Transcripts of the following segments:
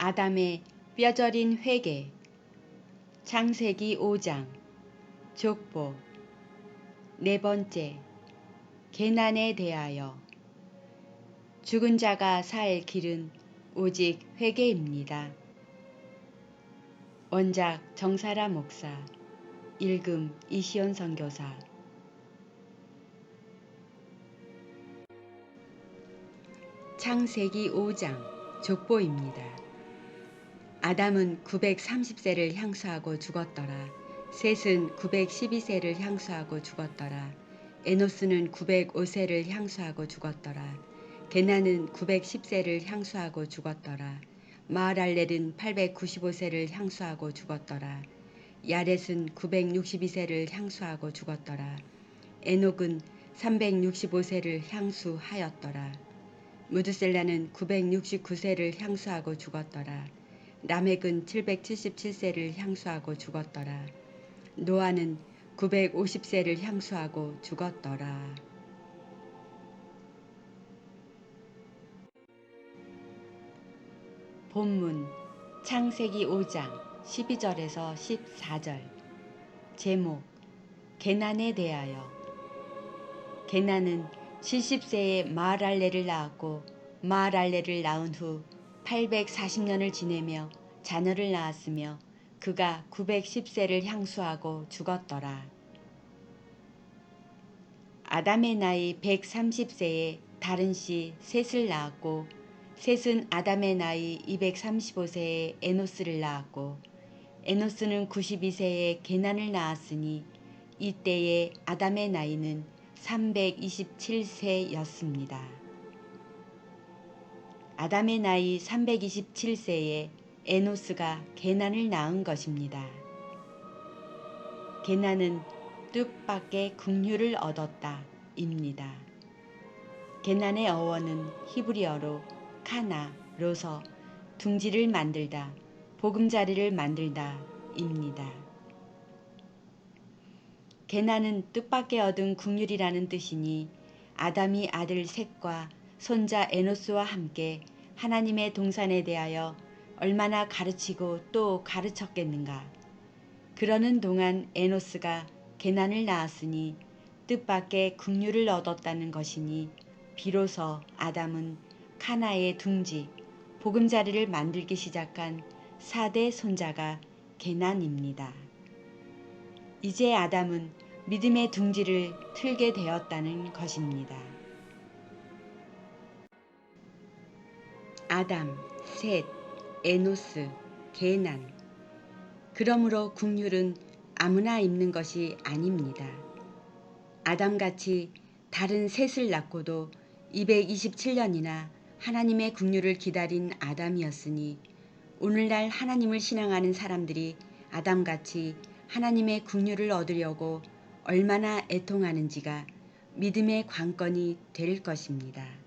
아담의 뼈저린 회개. 창세기 5장. 족보. 네 번째. 계난에 대하여. 죽은 자가 살 길은 오직 회개입니다. 원작 정사라 목사. 읽음 이시온 선교사. 창세기 5장. 족보입니다. 아담은 930세를 향수하고 죽었더라. 셋은 912세를 향수하고 죽었더라. 에노스는 905세를 향수하고 죽었더라. 게난은 910세를 향수하고 죽었더라. 마하랄렐은 895세를 향수하고 죽었더라. 야렛은 962세를 향수하고 죽었더라. 에녹은 365세를 향수하였더라. 무드셀라는 969세를 향수하고 죽었더라. 라멕은 777세를 향수하고 죽었더라. 노아는 950세를 향수하고 죽었더라. 본문 창세기 5장 12절에서 14절. 제목 게난에 대하여. 게난은 70세에 마하랄렐을 낳았고 마하랄렐을 낳은 후 840년을 지내며 자녀를 낳았으며 그가 910세를 향수하고 죽었더라. 아담의 나이 130세에 다른 씨 셋을 낳았고 셋은 아담의 나이 235세에 에노스를 낳았고 에노스는 92세에 게난을 낳았으니 이때의 아담의 나이는 327세였습니다. 아담의 나이 327세에 에노스가 게난을 낳은 것입니다. 게난은 뜻밖의 긍휼을 얻었다 입니다. 게난의 어원은 히브리어로 카나로서 둥지를 만들다, 보금자리를 만들다 입니다. 게난은 뜻밖의 얻은 긍휼이라는 뜻이니 아담이 아들 셋과 손자 에노스와 함께 하나님의 동산에 대하여 얼마나 가르치고 또 가르쳤겠는가. 그러는 동안 에노스가 게난을 낳았으니 뜻밖의 긍휼을 얻었다는 것이니 비로소 아담은 카나의 둥지, 보금자리를 만들기 시작한 4대 손자가 게난입니다. 이제 아담은 믿음의 둥지를 틀게 되었다는 것입니다. 아담, 셋, 에노스, 게난. 그러므로 긍휼은 아무나 입는 것이 아닙니다. 아담같이 다른 셋을 낳고도 227년이나 하나님의 긍휼을 기다린 아담이었으니 오늘날 하나님을 신앙하는 사람들이 아담같이 하나님의 긍휼을 얻으려고 얼마나 애통하는지가 믿음의 관건이 될 것입니다.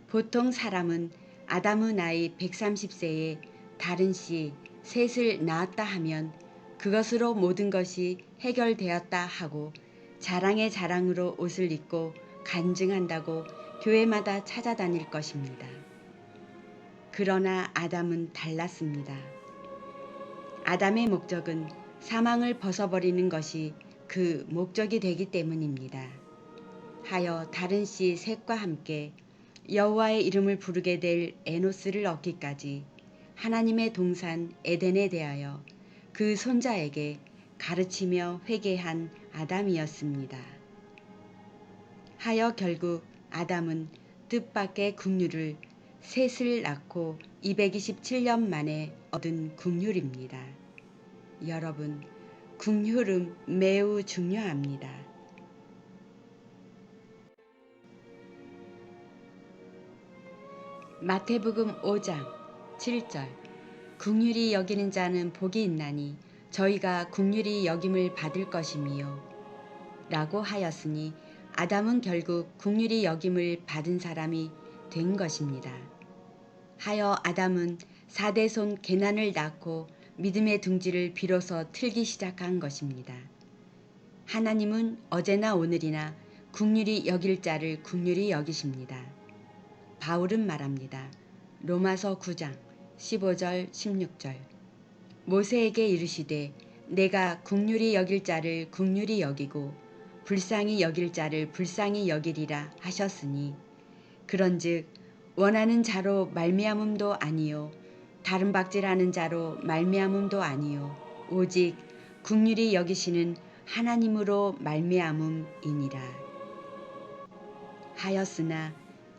보통 사람은 아담의 나이 130세에 다른 씨 셋을 낳았다 하면 그것으로 모든 것이 해결되었다 하고 자랑의 자랑으로 옷을 입고 간증한다고 교회마다 찾아다닐 것입니다. 그러나 아담은 달랐습니다. 아담의 목적은 사망을 벗어버리는 것이 그 목적이 되기 때문입니다. 하여 다른 씨 셋과 함께 여호와의 이름을 부르게 될 에노스를 얻기까지 하나님의 동산 에덴에 대하여 그 손자에게 가르치며 회개한 아담이었습니다. 하여 결국 아담은 뜻밖의 긍휼을 셋을 낳고 227년 만에 얻은 긍휼입니다. 여러분, 긍휼은 매우 중요합니다. 마태복음 5장 7절. 긍휼히 여기는 자는 복이 있나니 저희가 긍휼히 여김을 받을 것이미요 라고 하였으니 아담은 결국 긍휼히 여김을 받은 사람이 된 것입니다. 하여 아담은 4대 손 게난을 낳고 믿음의 둥지를 비로소 틀기 시작한 것입니다. 하나님은 어제나 오늘이나 긍휼히 여길 자를 긍휼히 여기십니다. 바울은 말합니다. 로마서 9장 15절 16절. 모세에게 이르시되 내가 긍휼히 여길 자를 긍휼히 여기고 불쌍히 여길 자를 불쌍히 여기리라 하셨으니 그런즉 원하는 자로 말미암음도 아니요 다른 박질하는 자로 말미암음도 아니요 오직 긍휼히 여기시는 하나님으로 말미암음이니라 하였으나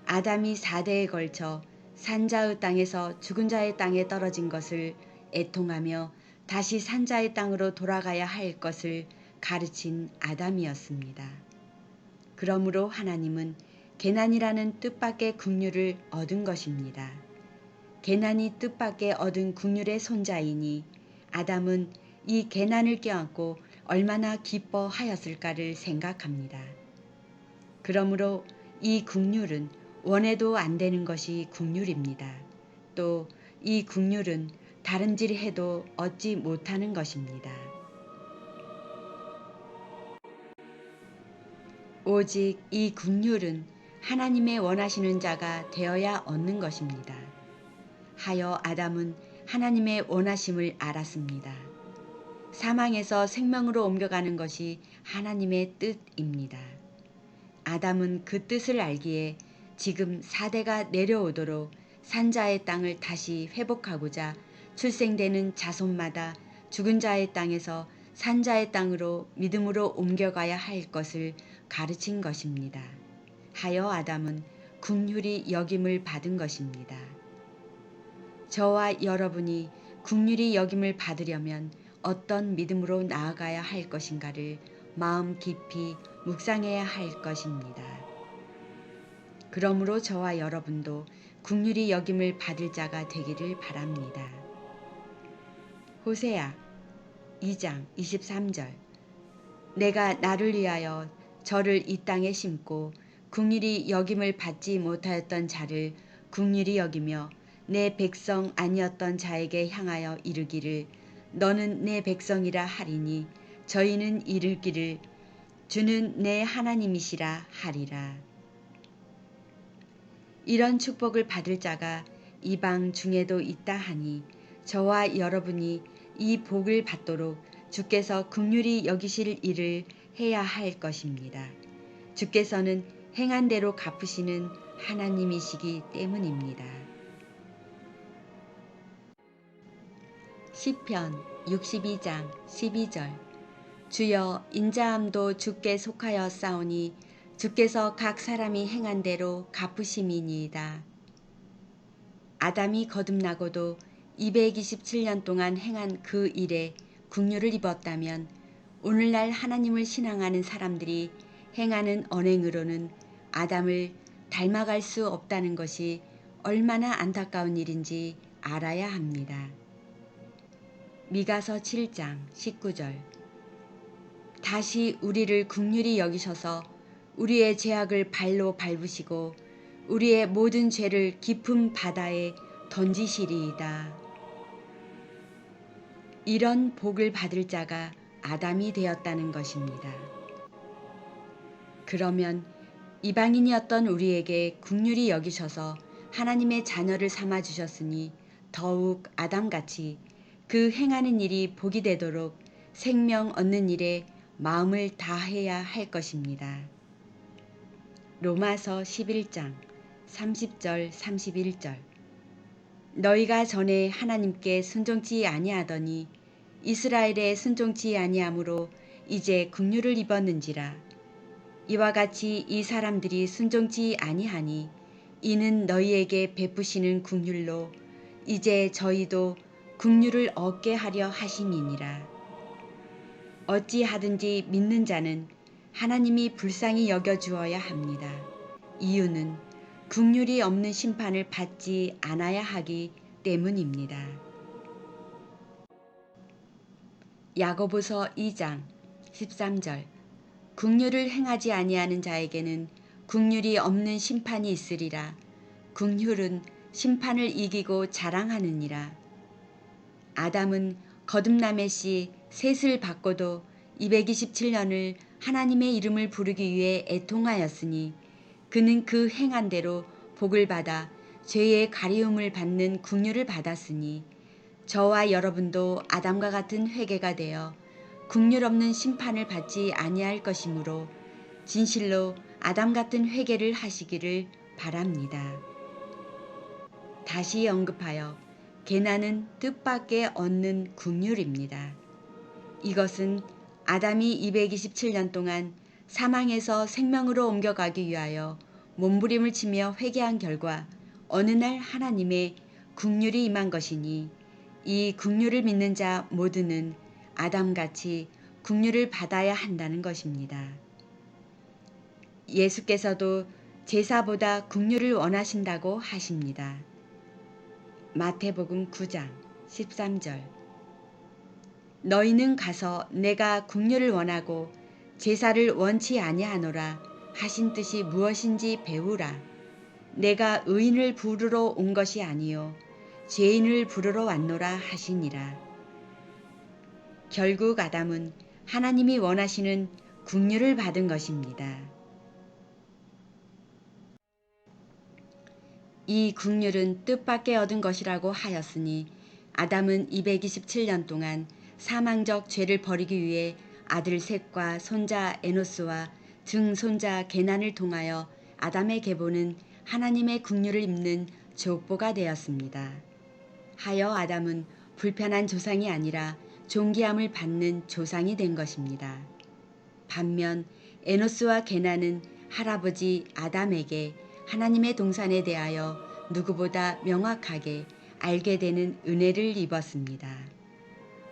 아담이 4대에 걸쳐 산자의 땅에서 죽은 자의 땅에 떨어진 것을 애통하며 다시 산자의 땅으로 돌아가야 할 것을 가르친 아담이었습니다. 그러므로 하나님은 개난이라는 뜻밖의 긍휼을 얻은 것입니다. 개난이 뜻밖의 얻은 긍휼의 손자이니 아담은 이 개난을 껴안고 얼마나 기뻐하였을까를 생각합니다. 그러므로 이 긍휼은 원해도 안 되는 것이 긍휼입니다. 또 이 긍휼은 다름질해도 얻지 못하는 것입니다. 오직 이 긍휼은 하나님의 원하시는 자가 되어야 얻는 것입니다. 하여 아담은 하나님의 원하심을 알았습니다. 사망에서 생명으로 옮겨가는 것이 하나님의 뜻입니다. 아담은 그 뜻을 알기에 지금 4대가 내려오도록 산자의 땅을 다시 회복하고자 출생되는 자손마다 죽은 자의 땅에서 산자의 땅으로 믿음으로 옮겨가야 할 것을 가르친 것입니다. 하여 아담은 긍휼히 여김을 받은 것입니다. 저와 여러분이 긍휼히 여김을 받으려면 어떤 믿음으로 나아가야 할 것인가를 마음 깊이 묵상해야 할 것입니다. 그러므로 저와 여러분도 긍휼히 여김을 받을 자가 되기를 바랍니다. 호세아 2장 23절. 내가 나를 위하여 저를 이 땅에 심고 긍휼히 여김을 받지 못하였던 자를 긍휼히 여기며 내 백성 아니었던 자에게 향하여 이르기를 너는 내 백성이라 하리니 저희는 이르기를 주는 내 하나님이시라 하리라. 이런 축복을 받을 자가 이방 중에도 있다 하니 저와 여러분이 이 복을 받도록 주께서 긍휼히 여기실 일을 해야 할 것입니다. 주께서는 행한 대로 갚으시는 하나님이시기 때문입니다. 시편 62장 12절. 주여 인자함도 주께 속하여 싸우니 주께서 각 사람이 행한 대로 갚으심이니이다. 아담이 거듭나고도 227년 동안 행한 그 일에 긍휼을 입었다면 오늘날 하나님을 신앙하는 사람들이 행하는 언행으로는 아담을 닮아갈 수 없다는 것이 얼마나 안타까운 일인지 알아야 합니다. 미가서 7장 19절. 다시 우리를 긍휼히 여기셔서 우리의 죄악을 발로 밟으시고 우리의 모든 죄를 깊은 바다에 던지시리이다. 이런 복을 받을 자가 아담이 되었다는 것입니다. 그러면 이방인이었던 우리에게 긍휼히 여기셔서 하나님의 자녀를 삼아 주셨으니 더욱 아담같이 그 행하는 일이 복이 되도록 생명 얻는 일에 마음을 다해야 할 것입니다. 로마서 11장 30절 31절. 너희가 전에 하나님께 순종치 아니하더니 이스라엘에 순종치 아니하므로 이제 긍휼을 입었는지라. 이와 같이 이 사람들이 순종치 아니하니 이는 너희에게 베푸시는 긍휼로 이제 저희도 긍휼을 얻게 하려 하심이니라. 어찌하든지 믿는 자는 하나님이 불쌍히 여겨주어야 합니다. 이유는 긍휼이 없는 심판을 받지 않아야 하기 때문입니다. 야고보서 2장 13절. 긍휼을 행하지 아니하는 자에게는 긍휼이 없는 심판이 있으리라. 긍휼은 심판을 이기고 자랑하느니라. 아담은 거듭남의 씨 셋을 받고도 227년을 하나님의 이름을 부르기 위해 애통하였으니 그는 그 행한 대로 복을 받아 죄의 가리움을 받는 긍휼을 받았으니 저와 여러분도 아담과 같은 회개가 되어 긍휼 없는 심판을 받지 아니할 것이므로 진실로 아담 같은 회개를 하시기를 바랍니다. 다시 언급하여 개나는 뜻밖의 얻는 긍휼입니다. 이것은 아담이 227년 동안 사망에서 생명으로 옮겨가기 위하여 몸부림을 치며 회개한 결과 어느 날 하나님의 긍휼이 임한 것이니 이 긍휼을 믿는 자 모두는 아담같이 긍휼을 받아야 한다는 것입니다. 예수께서도 제사보다 긍휼을 원하신다고 하십니다. 마태복음 9장 13절 너희는 가서 내가 긍휼을 원하고 제사를 원치 아니하노라 하신 뜻이 무엇인지 배우라. 내가 의인을 부르러 온 것이 아니요 죄인을 부르러 왔노라 하시니라. 결국 아담은 하나님이 원하시는 긍휼을 받은 것입니다. 이 긍휼은 뜻밖의 얻은 것이라고 하였으니 아담은 227년 동안 사망적 죄를 버리기 위해 아들 셋과 손자 에노스와 증손자 게난을 통하여 아담의 계보는 하나님의 긍휼을 입는 족보가 되었습니다. 하여 아담은 불편한 조상이 아니라 존귀함을 받는 조상이 된 것입니다. 반면 에노스와 게난은 할아버지 아담에게 하나님의 동산에 대하여 누구보다 명확하게 알게 되는 은혜를 입었습니다.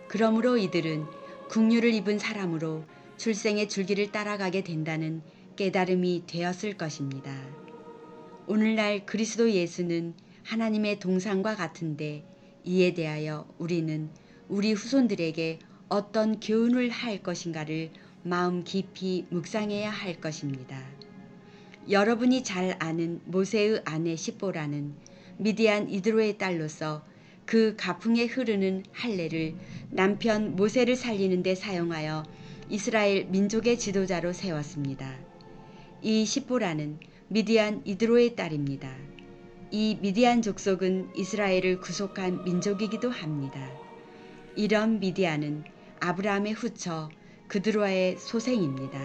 그러므로 이들은 긍휼을 입은 사람으로 출생의 줄기를 따라가게 된다는 깨달음이 되었을 것입니다. 오늘날 그리스도 예수는 하나님의 동산과 같은데 이에 대하여 우리는 우리 후손들에게 어떤 교훈을 할 것인가를 마음 깊이 묵상해야 할 것입니다. 여러분이 잘 아는 모세의 아내 십보라는 미디안 이드로의 딸로서 그 가풍에 흐르는 할례를 남편 모세를 살리는 데 사용하여 이스라엘 민족의 지도자로 세웠습니다. 이 십보라는 미디안 이드로의 딸입니다. 이 미디안 족속은 이스라엘을 구속한 민족이기도 합니다. 이런 미디안은 아브라함의 후처 그드로아의 소생입니다.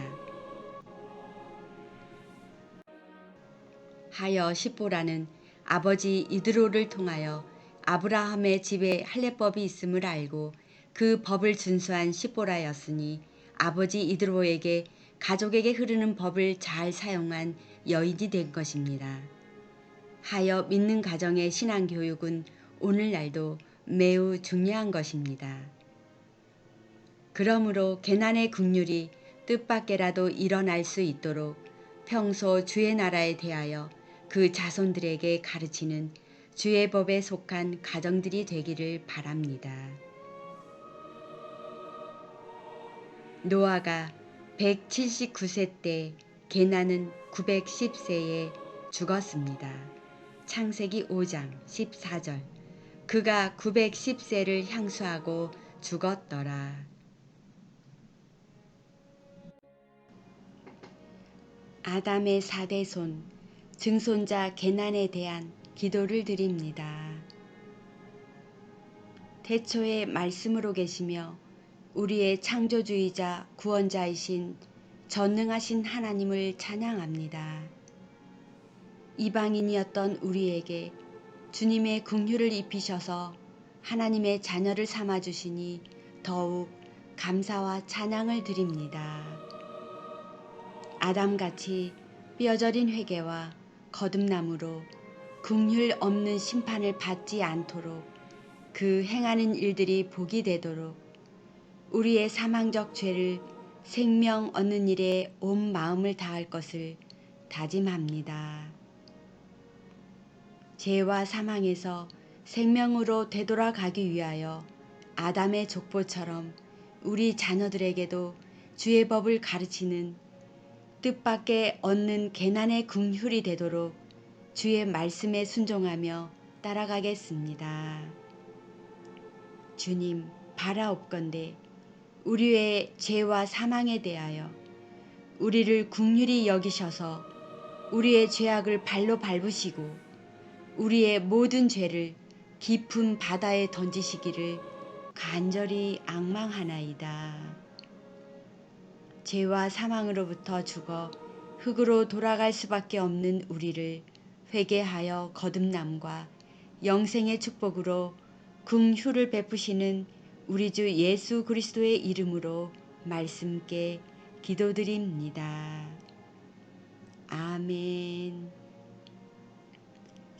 하여 십보라는 아버지 이드로를 통하여 아브라함의 집에 할례법이 있음을 알고 그 법을 준수한 십보라였으니 아버지 이드로에게 가족에게 흐르는 법을 잘 사용한 여인이 된 것입니다. 하여 믿는 가정의 신앙교육은 오늘날도 매우 중요한 것입니다. 그러므로 게난의 긍휼이 뜻밖에라도 일어날 수 있도록 평소 주의 나라에 대하여 그 자손들에게 가르치는 주의 법에 속한 가정들이 되기를 바랍니다. 노아가 179세 때 게난은 910세에 죽었습니다. 창세기 5장 14절 그가 910세를 향수하고 죽었더라. 아담의 4대손 증손자 게난에 대한 기도를 드립니다. 태초에 말씀으로 계시며 우리의 창조주이자 구원자이신 전능하신 하나님을 찬양합니다. 이방인이었던 우리에게 주님의 긍휼을 입히셔서 하나님의 자녀를 삼아주시니 더욱 감사와 찬양을 드립니다. 아담같이 뼈저린 회개와 거듭남으로 긍휼 없는 심판을 받지 않도록 그 행하는 일들이 복이 되도록 우리의 사망적 죄를 생명 얻는 일에 온 마음을 다할 것을 다짐합니다. 죄와 사망에서 생명으로 되돌아가기 위하여 아담의 족보처럼 우리 자녀들에게도 주의 법을 가르치는 뜻밖의 얻는 게난의 긍휼이 되도록 주의 말씀에 순종하며 따라가겠습니다. 주님, 바라옵건대 우리의 죄와 사망에 대하여 우리를 긍휼히 여기셔서 우리의 죄악을 발로 밟으시고 우리의 모든 죄를 깊은 바다에 던지시기를 간절히 앙망하나이다. 죄와 사망으로부터 죽어 흙으로 돌아갈 수밖에 없는 우리를 회개하여 거듭남과 영생의 축복으로 긍휼을 베푸시는 우리 주 예수 그리스도의 이름으로 말씀께 기도드립니다. 아멘.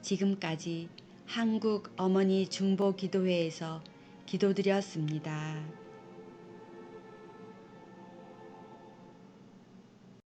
지금까지 한국 어머니 중보 기도회에서 기도드렸습니다.